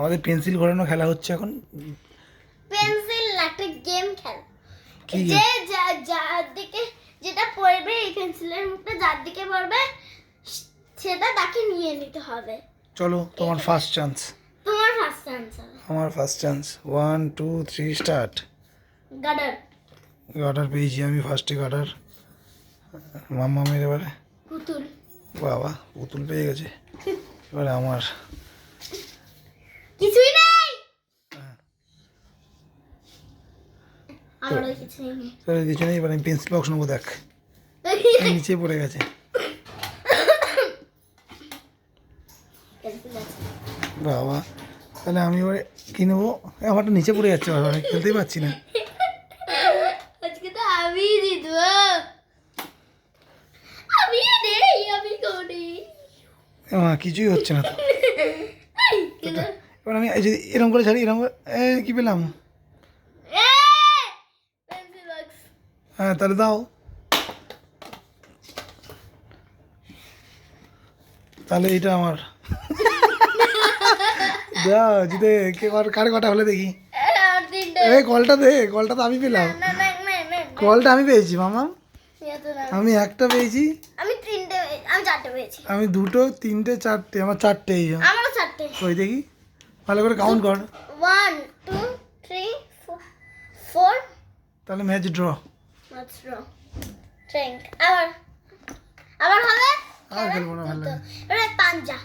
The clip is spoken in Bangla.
আমাদের পেন্সিল ঘোরানো খেলা হচ্ছে এখন। পেন্সিল একটা গেম খেলা, কি যে যার দিকে যেটা পড়বে, এই পেন্সিলের মুখটা যার দিকে পড়বে সেটা তাকে নিয়ে নিতে হবে। চলো তোমার ফার্স্ট চান্স। তোমার ফার্স্ট আনসার। আমার ফার্স্ট চান্স। 1 2 3 স্টার্ট। গাডার। গার্ডার পেয়েছি আমি ফার্স্টে, গার্ডার। মাম্মামের এবারে। পুতুল। বাবা পুতুল পেয়ে গেছে। এবারে আমার। কিছুই নাই। আমারও কিছুই নেই। তোর কিছু নেই, এবার আমি পেন্সিল বক্স নেবো, দেখ এই নিচে পড়ে গেছে। পেন্সিল আছে। বাবা তাহলে আমি এবারে কি নেবো? আমারটা নিচে পড়ে যাচ্ছে, বাবা আমি খেলতেই পারছি না। আজকে তো আমি জিতবো। আমি নেই, আমি কোনি। কিছুই হচ্ছে না তো। এবার আমি এই যদি এরকম করে ছাড়ি, এরকম করে কি পেলাম? Pencil box. হ্যাঁ তাহলে দাও। তাহলে এইটা আমার। দাও জিতে। কার কটা হলে দেখি। আর তিনটে। কলটা দে, কলটা তো আমি পেলাম। না না না না। কলটা আমি পেয়েছি মামা। আমি একটা পেয়েছি। আমি তিনটে, আমি চারটে পেয়েছি। আমি দুটো, তিনটে, চারটে, আমার চারটে। এই আমারও চারটে। ওই দেখি ভালো করে কাউন্ট কর। 1 2 3 4। তাহলে ম্যাচ ড্র। মাত্র ট্রেঙ্ক। আবার আবার হবে। আর খেলবো না, ভালো লাগে। এবারে পাঞ্জা।